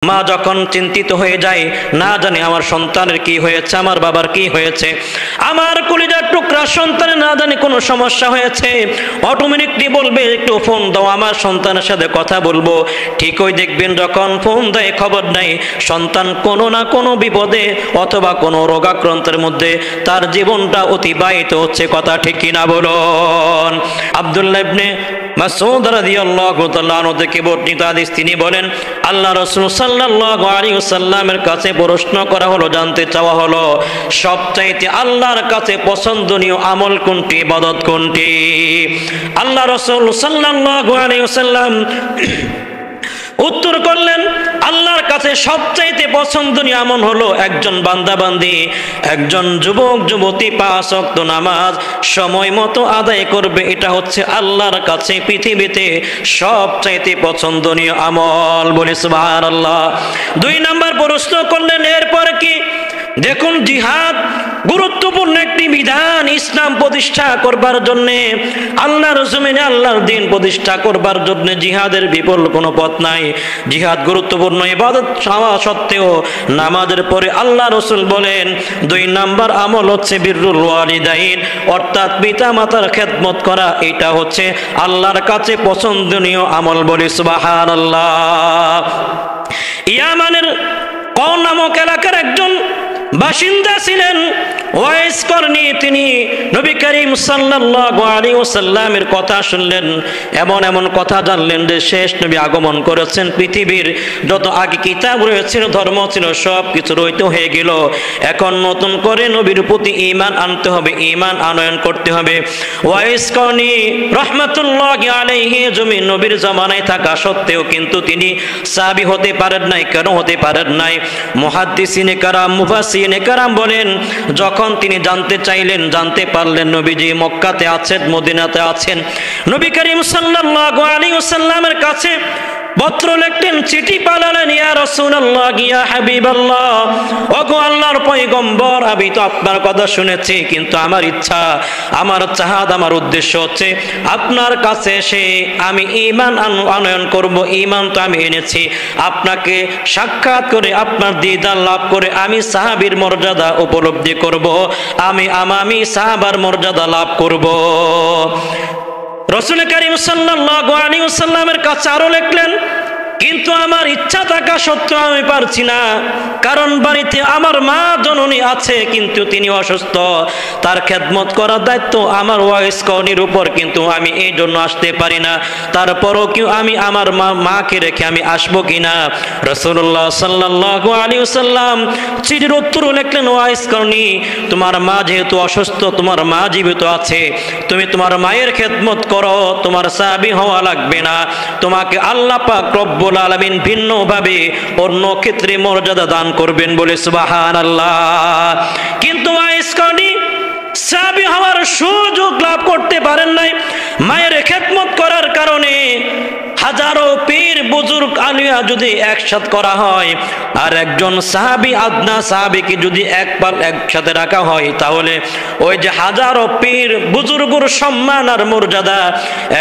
মা যখন চিন্তিত হয়ে যায়, না জানি আমার সন্তানের কি হয়েছে, আমার বাবার কি হয়েছে, আমার কলিজার টুকরা সন্তানের না জানি কোনো সমস্যা হয়েছে, অটোমেটিকলি বলবে একটু ফোন দাও, আমার সন্তানের সাথে কথা বলবো। ঠিকই দেখবেন যখন ফোন দেয় খবর নেই, সন্তান কোনো না কোনো বিপদে অথবা কোনো রোগাক্রান্তের মধ্যে তার জীবনটা অতিবাহিত হচ্ছে। কথা ঠিক কিনা বলুন? আব্দুল্লাহ ইবনে মাসউদ রাদিয়াল্লাহু তাআলা আনহু থেকে বর্ণিত হাদিস, তিনি বলেন আল্লাহ রাসূল সাল্লাল্লাহু আলাইহি ওয়াসাল্লামের কাছে প্রশ্ন করা হলো, জানতে চাওয়া হলো সবচাইতে আল্লাহর কাছে পছন্দনীয় আমল কোনটি, ইবাদত কোনটি? আল্লাহ রাসূল সাল্লাল্লাহু আলাইহি ওয়াসাল্লাম উত্তর করলেন, আল্লাহর কাছে সবচাইতে পছন্দনীয় আমল হলো একজন বান্দাবান্দি, একজন যুবক যুবতী 5 ওয়াক্ত নামাজ সময় মতো আদায় করবে। এটা হচ্ছে আল্লাহর কাছে পৃথিবীতে সবচাইতে পছন্দনীয় আমল। বলি সুবহানাল্লাহ। 2 নাম্বার প্রশ্ন করলেন, এরপর কি? দেখুন, জিহাদ গুরুত্বপূর্ণ একটি বিধান। ইসলাম প্রতিষ্ঠা করবার জন্যে, আল্লাহর জমিনে আল্লাহর দ্বীন প্রতিষ্ঠা করবার জন্য জিহাদের বিপুল কোনো পথ নাই। জিহাদ গুরুত্বপূর্ণ ইবাদত হওয়া সত্ত্বেও নামাজের পরে আল্লাহ রাসূল বলেন 2 নাম্বার আমল হচ্ছে বিররুল ওয়ালিদাইন, অর্থাৎ পিতা মাতার খেদমত করা। এটা হচ্ছে আল্লাহর কাছে পছন্দনীয় আমল। বলি সুবহানাল্লাহ। ইয়ামানের কোন নামক এলাকার একজন বাসিন্দা ছিলেন ওয়াইস করনি। তিনি নবী করিম সাল্লাল্লাহু আলাইহি ওয়াসাল্লামের কথা শুনলেন, এমন এমন কথা জানলেন যে শেষ নবী আগমন করেছেন। পৃথিবীর যত আগে কিতাব রয়েছিল, ধর্ম ছিল, সব কিছু রহিত হয়ে গেল। এখন নতুন করে নবীর প্রতি ঈমান আনতে হবে, ঈমান আনয়ন করতে হবে। ওয়াইস করনি রাহমাতুল্লাহি আলাইহি জমিন নবীর জামানায় থাকা সত্ত্বেও কিন্তু তিনি সাহাবী হতে পারেন নাই। কেন হতে পারেন নাই? মুহাদ্দিসিনে কারাম, মুফাসসিরিনে কারাম বলেন, যখন তিনি জানতে চাইলেন, জানতে পারলেন নবীজি মক্কাতে আছেন, মদিনাতে আছেন, নবী করিম সাল্লাল্লাহু আলাইহি ওয়াসাল্লামের কাছে পত্র লিখলেন, চিঠি পাঠালেন, ইয়া রাসূলুল্লাহ, ইয়া হাবিবাল্লাহ, ওগো আল্লাহর পয়গম্বর, আমি তো আপনার কথা শুনেছি, কিন্তু আমার ইচ্ছা, আমার চাহাত, আমার উদ্দেশ্য হচ্ছে আপনার কাছে এসে আমি ঈমান আনয়ন করব। ঈমান তো আমি এনেছি, আপনাকে সাক্ষাৎ করে আপনার দিদার লাভ করে আমি সাহাবীর মর্যাদা উপলব্ধি করব, আমি সাহাবার মর্যাদা লাভ করব। রাসূল করিম সাল্লাল্লাহু আলাইহি ওয়াসাল্লামের কাছে আরো লিখলেন, কিন্তু আমার ইচ্ছা থাকা সত্ত্বেও আমি পারছি না, কারণ বাড়িতে আমার মা জননী আছে, কিন্তু তিনি অসুস্থ, তার খেদমত করার দায়িত্ব আমার ওয়াইস কওনির উপর, কিন্তু আমি এই জন্য আসতে পারি না। তারপরও কি আমি আমার মাকে রেখে আমি আসবো কিনা? রাসূলুল্লাহ সাল্লাল্লাহু আলাইহি ওয়াসাল্লাম চিঠির উত্তর লিখলেন, ওয়াইস কওনি, তোমার মা যেহেতু অসুস্থ, তোমার মা জীবিত আছে, তুমি তোমার মায়ের খেদমত করো, তোমার সাহাবী হওয়া লাগবে না, তোমাকে আল্লাহ পাক রব্বুল আলামিন ভিন্নভাবে অন্য ক্ষেত্রে মর্যাদা দান করবেন। বলে সুবহানাল্লাহ। কিন্তু ওয়াইস কওনি সাহাবী হওয়ার সুযোগ লাভ করতে পারেন নাই। মায়ের খেদমত করার কারণে হাজারো পীর বুজুর্গ আলিয়া যদি একসাথে করা হয়, আর একজন সাহাবী, আদনা সাহাবীকে যদি একসাথে রাখা হয়, তাহলে ওই যে হাজারো পীর বুজুর্গর সম্মান আর মর্যাদা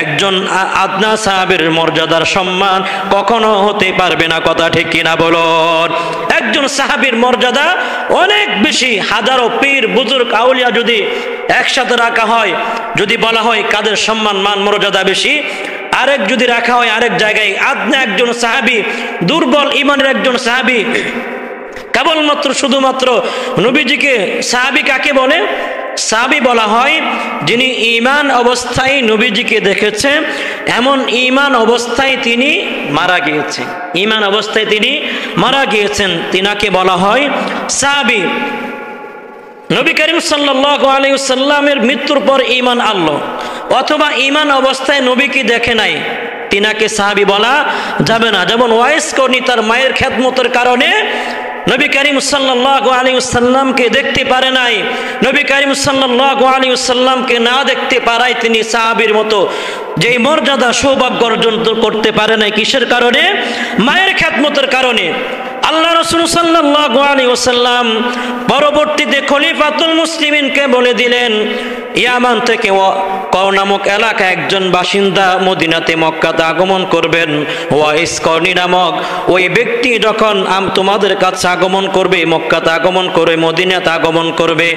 একজন আদনা সাহাবীর মর্যাদার সম্মান কখনো হতে পারবে না। কথা ঠিক কিনা বলুন? একজন সাহাবীর মর্যাদা অনেক বেশি। হাজারো পীর বুজুর্গ আউলিয়া যদি একসাথে রাখা হয়, যদি বলা হয় কাদের সম্মান মান মর্যাদা বেশি, আরেক যদি রাখা হয় আরেক জায়গায়, আদনা একজন সাহাবী, দুর্বল ইমানের একজন সাহাবী, কেবলমাত্র শুধুমাত্র নবীজিকে, সাহাবী কাকে বলে? সাহাবী বলা হয় যিনি ঈমান অবস্থায় নবীজিকে দেখেছে, এমন ঈমান অবস্থায় তিনি মারা গিয়েছে, ঈমান অবস্থায় তিনি মারা গিয়েছেন, তিনাকে বলা হয় সাহাবী। নবী করিম সাল্লাল্লাহু আলাইহি ওয়াসাল্লামের মৃত্যুর পর ঈমান আনলো, অথবা ঈমান অবস্থায় নবীকে দেখে নাই, তিনাকে সাহাবী বলা যাবে না। যেমন ওয়াইস কওনি তার মায়ের খেদমতের কারণে নবী করিম সাল্লাল্লাহু আলাইহি ওয়াসাল্লামকে দেখতে পারে নাই, নবী করিম সাল্লাল্লাহু আলাইহি ওয়াসাল্লামকে না দেখতে পারায় তিনি সাহাবীর মতো যেই মর্যাদা সৌভাগ্য অর্জন করতে পারে নাই। কিসের কারণে? মায়ের খেদমতের কারণে। আল্লাহ রাসূল সাল্লাল্লাহু আলাইহি ওয়াসাল্লাম পরবর্তীতে খলিফাতুল মুসলিমিনকে বলে দিলেন, ইয়ামান থেকে কও নামক এলাকা একজন বাসিন্দা মদিনাতে মক্কাতে আগমন করবেন। ওয়াইস করনি নামক ওই ব্যক্তি যখন তোমাদের কাছে আগমন করবে, মক্কাতে আগমন করে মদিনাতে আগমন করবে,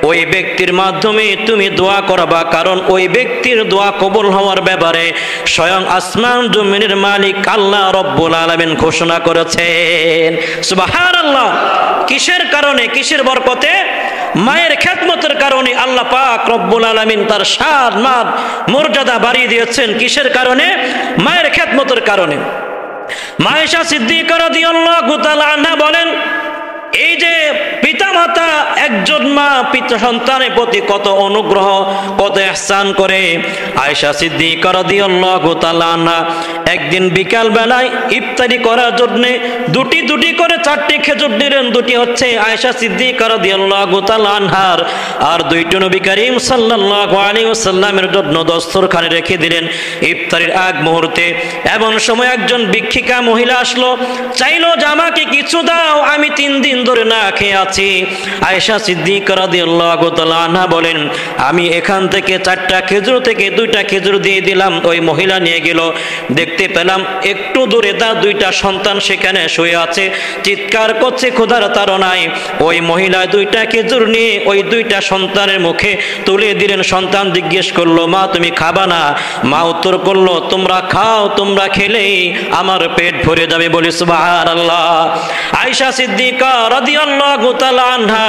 ওই ব্যক্তির মাধ্যমে তুমি দোয়া করবা, কারণ ওই ব্যক্তির দোয়া কবুল হওয়ার ব্যাপারে স্বয়ং আসমান জমিনের মালিক আল্লাহ রব্বুল আলামিন ঘোষণা করেছেন। সুবহানাল্লাহ। কিসের কারণে, কিসের বরকতে? মায়ের খেদমতের কারণে আল্লাহ পাক রব্বুল আলামিন তার শান মান মর্যাদা বাড়িয়ে দিয়েছেন। কিসের কারণে? মায়ের খেদমতের কারণে। মা আয়েশা সিদ্দিকা রাদিয়াল্লাহু তাআলা আনহা বলেন, এই যে পিতামাতা, একজন মা পিতা সন্তানের প্রতি কত অনুগ্রহ, কত ইহসান করে। আয়েশা সিদ্দিকা রাদিয়াল্লাহু তাআলা আনহা একদিন বিকাল বেলায় ইফতারি করার জন্য দুটি করে 4টি খেজুর দিলেন। দুটি হচ্ছে আয়েশা সিদ্দিকা রাদিয়াল্লাহু তাআলা আনহার, আর 2টি নবী করিম সাল্লাল্লাহু আলাইহি ওয়াসাল্লামের জন্য দস্তরখানে রেখে দিলেন ইফতারির আগ মুহূর্তে। এমন সময় একজন ভিক্ষিকা মহিলা আসলো, চাইলো যে আমাকে কিছু দাও, আমি 3 দিন ধরে না খেয়ে আছি। আয়েশা সিদ্দিকা রাদিয়াল্লাহু তাআলা আনহা বলেন, আমি এখান থেকে 4টা খেজুর থেকে 2টা খেজুর দিয়ে দিলাম। ওই মহিলা নিয়ে গেল, দেখতে পেলাম একটু দূরে তার 2টা সন্তান সেখানে শুয়ে আছে, চিৎকার করছে ক্ষুধার তাড়নায়। ওই মহিলা 2টা খেজুর নিয়ে ওই 2টা সন্তানের মুখে তুলে দিলেন। সন্তান জিজ্ঞেস করলো, মা তুমি খাবা না? মা উত্তর করলো, তোমরা খাও, তোমরা খেলেই আমার পেট ভরে যাবে। বলি সুবহানাল্লাহ। আয়েশা সিদ্দিকা রাদিয়াল্লাহু তাআলা আনহা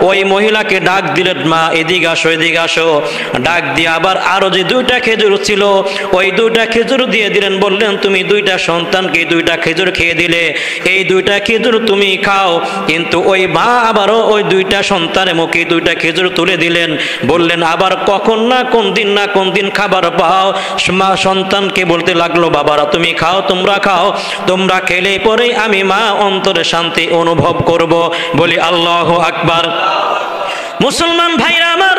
ওই মহিলাকে ডাক দিলেন, মা এদিকে আসো, এদিকে আসো। ডাক দিয়ে আবার আরো যে 2টা খেজুর ছিল ওই 2টা খেজুর দিয়ে দিলেন। বললেন, তুমি 2টা সন্তানকে 2টা খেজুর খেয়ে দিলে, এই 2টা খেজুর তুমি খাও। কিন্তু ওই মা আবারও ওই 2টা সন্তানের মুখে 2টা খেজুর তুলে দিলেন। বললেন, আবার কখন না কোন দিন খাবার পাও। মা সন্তানকে বলতে লাগলো, বাবারা তুমি খাও, তোমরা খাও, তোমরা খেলে পরে আমি মা অন্তরে শান্তি অনুভব করব। বলি আল্লাহু আকবার। মুসলমান ভাইরা আমার,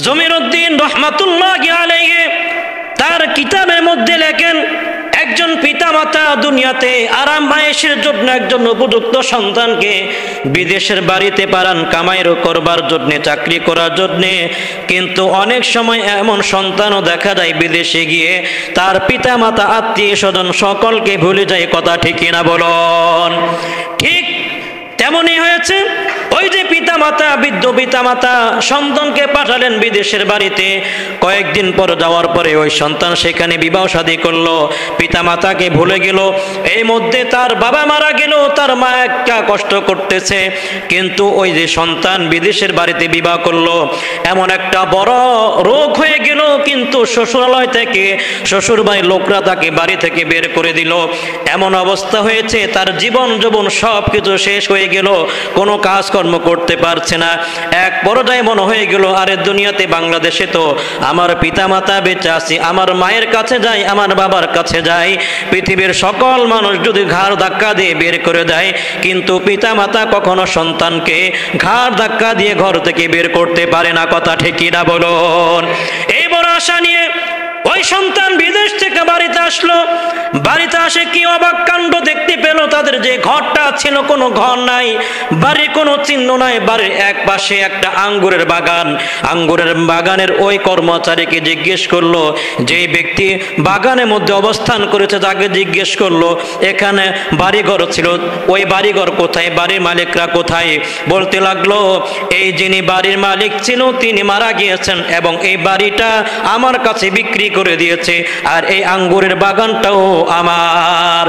জমিরউদ্দিন রহমাতুল্লাহি আলাইহি তার কিতাবের মধ্যে লেখেন, একজন পিতামাতা দুনিয়াতে আরাম আয়েশের জন্য একজন উপযুক্ত সন্তানকে বিদেশের বাড়িতে পাঠান কামাইরও করবার জন্য, চাকরি করার জন্য। কিন্তু অনেক সময় এমন সন্তানও দেখা যায় বিদেশে গিয়ে তার পিতামাতা, আত্মীয় স্বজন সকলকে ভুলে যায়। কথা ঠিক কিনা বলুন? ঠিক তেমনই হয়েছে। ওই যে পিতামাতা, বৃদ্ধ পিতামাতা সন্তানকে পাঠালেন বিদেশের বাড়িতে। কয়েকদিন পর যাওয়ার পরে ওই সন্তান সেখানে বিবাহ শাদী করলো, পিতামাতাকে ভুলে গেল। এই মধ্যে তার বাবা মারা গেল, তার মা একটা কষ্ট করতেছে। কিন্তু ওই যে সন্তান বিদেশের বাড়িতে বিবাহ করলো, এমন একটা বড় রোগ হয়ে গেল। কিন্তু শ্বশুরালয় থেকে, শ্বশুর বাড়ির লোকরা তাকে বাড়ি থেকে বের করে দিল। এমন অবস্থা হয়েছে, তার জীবন যৌবন সব কিছু শেষ হয়ে গেল, কোনো কাজকর্ম করতে পারছে না। এক পর্যায়ে মনে হয়ে গেল, আরে দুনিয়াতে বাংলাদেশে তো আমার পিতামাতা বেঁচে আছে, আমার মায়ের কাছে যাই, আমার বাবার কাছে যাই। পৃথিবীর সকল মানুষ যদি ঘাড় ধাক্কা দিয়ে বের করে দেয়, কিন্তু পিতামাতা কখনো সন্তানকে ঘাড় ধাক্কা দিয়ে ঘর থেকে বের করতে পারে না। কথা ঠিক কিনা বলুন? এই বড় আশা নিয়ে ওই সন্তান বিদেশ থেকে বাড়িতে আসলো। বাড়িতে আসে কি অবাক কাণ্ড দেখতে পেল, তাদের যে ঘরটা ছিল কোনো ঘর নাই, বাড়ির কোনো চিহ্ন নাই। বাড়ির এক পাশে একটা আঙ্গুরের বাগান। আঙ্গুরের বাগানের ওই কর্মচারীকে জিজ্ঞেস করলো, যে ব্যক্তি বাগানের মধ্যে অবস্থান করেছে তাকে জিজ্ঞেস করলো, এখানে বাড়িঘর ছিল, ওই বাড়িঘর কোথায়, বাড়ির মালিকরা কোথায়? বলতে লাগলো, এই যিনি বাড়ির মালিক ছিল তিনি মারা গিয়েছেন এবং এই বাড়িটা আমার কাছে বিক্রি করে দিয়েছে, আর এই আঙ্গুরের বাগানটাও আমার।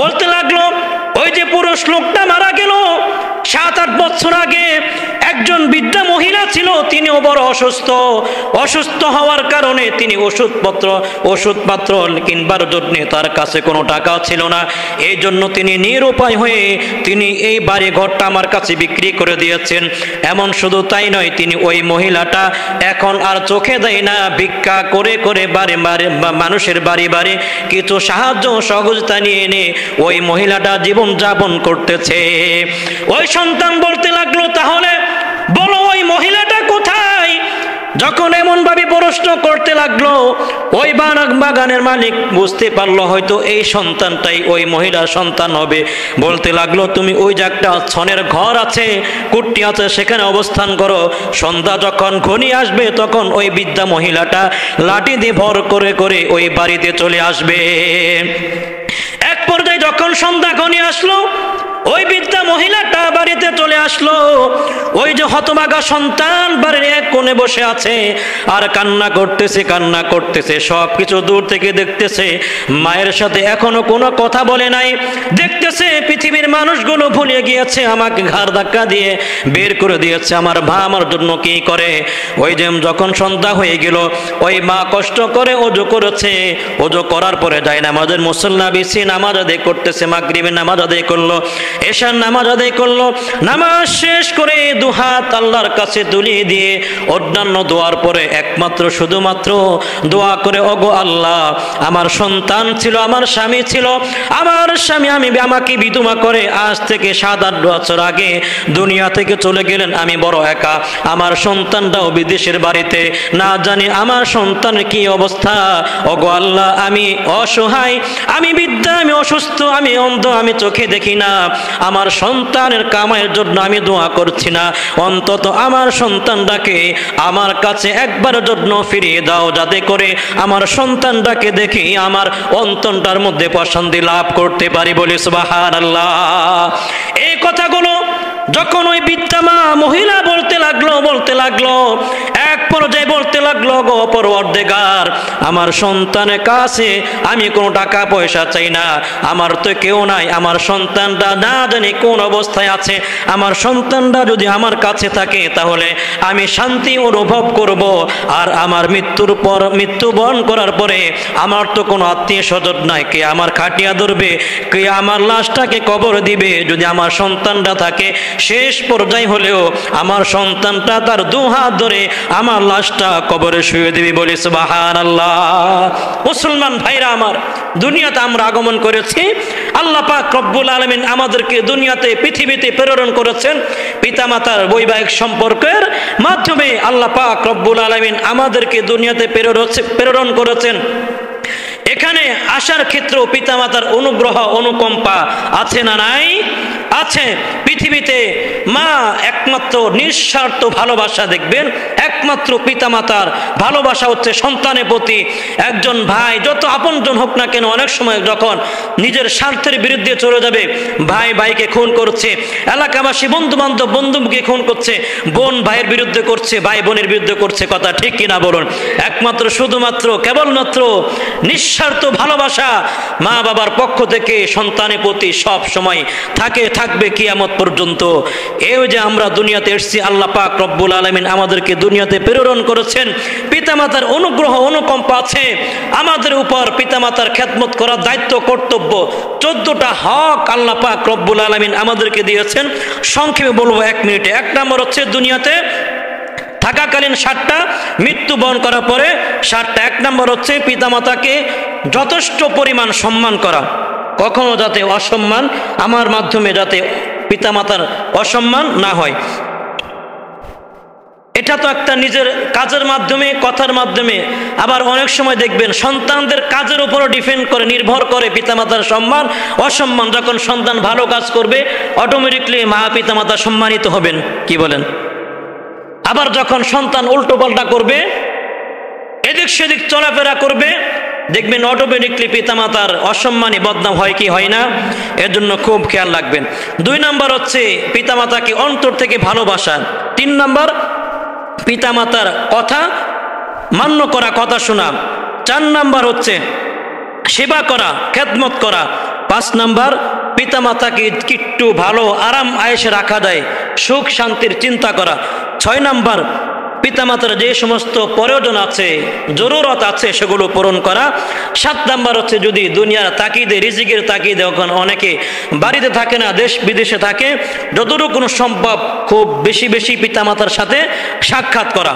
বলতে লাগলো, ওই যে পুরুষ লোকটা মারা গেল 7-8 বছর আগে, একজন বৃদ্ধা মহিলা ছিল, তিনিও বড় অসুস্থ। অসুস্থ হওয়ার কারণে তিনি ওষুধপত্র কিনবার জন্য তার কাছে কোনো টাকা ছিল না। এই জন্য তিনি নিরুপায় হয়ে তিনি এই বাড়ি ঘরটা আমার কাছে বিক্রি করে দিয়েছেন। এমন শুধু তাই নয়, তিনি ওই মহিলাটা এখন আর চোখে দেয় না, ভিক্ষা করে করে বাড়ি মানুষের বাড়ি বাড়ি কিছু সাহায্য সহযোগিতা নিয়ে এনে ওই মহিলাটা জীবন যাপন করতেছে। ওই সন্তান বলতে লাগলো, তাহলে বলো ওই মহিলাটা কোথায়? যখন এমন ভাবে প্রশ্ন করতে লাগলো, ওই বাগানের মালিক বুঝতে পারলো হয়তো এই সন্তানটাই ওই মহিলার সন্তান হবে। বলতে লাগলো, তুমি ওই যে একটা ছনের ঘর আছে, কুট্টি আছে, সেখানে অবস্থান করো। সন্ধ্যা যখন ঘনিয়ে আসবে তখন ওই বৃদ্ধা মহিলাটা লাঠি দিয়ে ভর করে করে ওই বাড়িতে চলে আসবে। এক পর্যায়ে যখন সন্ধ্যা ঘনিয়ে আসলো, ওই বৃদ্ধা মহিলাটা বাড়িতে চলে আসলো। ওই যে হতভাগা সন্তান বাড়ির এক কোণে বসে আছে আর কান্না করতেছে, সবকিছু দূর থেকে দেখতেছে। মায়ের সাথে এখনো কোনো কথা বলে নাই। দেখতেছে পৃথিবীর মানুষগুলো ভুলে গিয়েছে, আমাকে ঘাড় ধাক্কা দিয়ে বের করে দিয়েছে, আমার মা আমার জন্য কি করে। ওই যে যখন সন্ধ্যা হয়ে গেল, ওই মা কষ্ট করে ওযু করেছে, ওযু করার পরে যায় নামাজের মুসল্লা বিছি নামাজ আদায় করতেছে। মাগরিবের নামাজ আদায় করলো, এশার নামাজ আদায় করলো। নামাজ শেষ করে দুহাত আল্লাহর কাছে তুলিয়ে দিয়ে অন্যান্য দোয়ার পরে একমাত্র শুধুমাত্র দোয়া করে, ওগো আল্লাহ, আমার সন্তান ছিল, আমার স্বামী ছিল, আমার স্বামী আমাকে বিধবা করে আজ থেকে 7-8 বছর আগে দুনিয়া থেকে চলে গেলেন। আমি বড় একা, আমার সন্তানটাও বিদেশের বাড়িতে, না জানি আমার সন্তানের কি অবস্থা। ওগো আল্লাহ, আমি অসহায়, আমি বৃদ্ধা, আমি অসুস্থ, আমি অন্ধ, আমি চোখে দেখি না। আমার সন্তানের কামাইয়ের জন্য আমি দোয়া করছি না, অন্তত আমার সন্তানটাকে আমার কাছে একবারের জন্য ফিরিয়ে দাও, যাতে করে আমার সন্তানটাকে দেখি আমার অন্তরটার মধ্যে প্রশান্তি লাভ করতে পারি। বলি সুবহানাল্লাহ। এই কথাগুলো যখন ওই বৃদ্ধা মহিলা বলতে লাগলো, এক পর্যায়ে বলতে লাগলো, গো পরওয়ারদিগার, আমার সন্তানের কাছে আমি কোনো টাকা পয়সা চাই না, আমার তো কেউ নাই, আমার সন্তানটা না জানি কোন অবস্থায় আছে, আমার সন্তানটা যদি আমার কাছে থাকে তাহলে আমি শান্তি অনুভব করব। আর আমার মৃত্যুবরণ করার পরে আমার তো কোনো আত্মীয় স্বজন নাই, কে আমার খাটিয়া ধরবে, কে আমার লাশটাকে কবর দিবে। যদি আমার সন্তানটা থাকে, শেষ পর্যায়ে হলেও আমার সন্তানটা তার 2 হাত ধরে আমার লাশটা কবরে শুয়ে দিবে। বলি সুবহানাল্লাহ। মুসলমান ভাইরা আমার, দুনিয়াতে আমরা আগমন করেছি, আল্লাহ পাক রব্বুল আলামিন আমাদেরকে দুনিয়াতে পৃথিবীতে প্রেরণ করেছেন পিতামাতার বৈবাহিক সম্পর্কের মাধ্যমে। আল্লাহ পাক রব্বুল আলামিন আমাদেরকে দুনিয়াতে প্রেরণ করেছেন। এখানে আসার ক্ষেত্রেও পিতামাতার অনুগ্রহ অনুকম্পা আছে না নাই? আছে। পৃথিবীতে মা একমাত্র নিঃস্বার্থ ভালোবাসা দেখবেন, একমাত্র পিতামাতার ভালোবাসা হচ্ছে সন্তানের প্রতি। একজন ভাই যত আপনজন হোক না কেন, অনেক সময় যখন নিজের স্বার্থের বিরুদ্ধে চলে যাবে, ভাই ভাইকে খুন করছে, এলাকাবাসী বন্ধু বান্ধব বন্ধুকে খুন করছে, বোন ভাইয়ের বিরুদ্ধে করছে, ভাই বোনের বিরুদ্ধে করছে, কথা ঠিক কিনা বলুন? একমাত্র শুধুমাত্র কেবলমাত্র নিঃস্বার্থ ভালোবাসা মা বাবার পক্ষ থেকে সন্তানের প্রতি সব সময় থাকবে কিয়ামত পর্যন্ত। এই যে আমরা দুনিয়াতে এসেছি, আল্লাহ পাক রব্বুল আলামিন আমাদেরকে দুনিয়াতে প্রেরণ করেছেন, পিতামাতার অনুগ্রহ অনুকম্পা আছে আমাদের উপর। পিতামাতার খেদমত করার দায়িত্ব, কর্তব্য, 14টা হক আল্লাহ পাক রব্বুল আলামিন আমাদেরকে দিয়েছেন। সংক্ষেপে বলবো 1 মিনিটে। 1 নম্বর হচ্ছে দুনিয়াতে থাকাকালীন 7টা, মৃত্যুবরণ করার পরে 7টা। 1 নম্বর হচ্ছে পিতামাতাকে যথেষ্ট পরিমাণ সম্মান করা, কখনো যাতে অসম্মান আমার মাধ্যমে যাতে পিতামাতার অসম্মান না হয়। এটা তো একটা নিজের কাজের মাধ্যমে, কথার মাধ্যমে। আবার অনেক সময় দেখবেন সন্তানদের কাজের উপরও ডিপেন্ড করে, নির্ভর করে পিতামাতার সম্মান অসম্মান। যখন সন্তান ভালো কাজ করবে, অটোমেটিকলি মা পিতামাতা সম্মানিত হবেন। কি বলেন? আবার যখন সন্তান উল্টো পাল্টা করবে, এদিক সেদিক চলাফেরা করবে, দেখবেন অটোমেটিকলি পিতামাতার অসম্মানী বদনাম হয় কি হয় না? এর জন্য খুব খেয়াল রাখবেন। 2 নম্বর হচ্ছে পিতামাতাকে অন্তর থেকে ভালোবাসা। 3 নম্বর পিতামাতার কথা মান্য করা, কথা শোনা। 4 নম্বর হচ্ছে সেবা করা, খেদমত করা। 5 নম্বর পিতামাতাকে একটু ভালো আরাম আয়েশে রাখা যায়, সুখ শান্তির চিন্তা করা। 6 নম্বর পিতামাতার যে সমস্ত প্রয়োজন আছে, জরুরত আছে, সেগুলো পূরণ করা। 7 নম্বর হচ্ছে যদি দুনিয়ার তাকিদে, রিজিকের তাকিদে, ওখান অনেকে বাড়িতে থাকে না, দেশ বিদেশে থাকে, যতটুকু সম্ভব খুব বেশি বেশি পিতামাতার সাথে সাক্ষাৎ করা।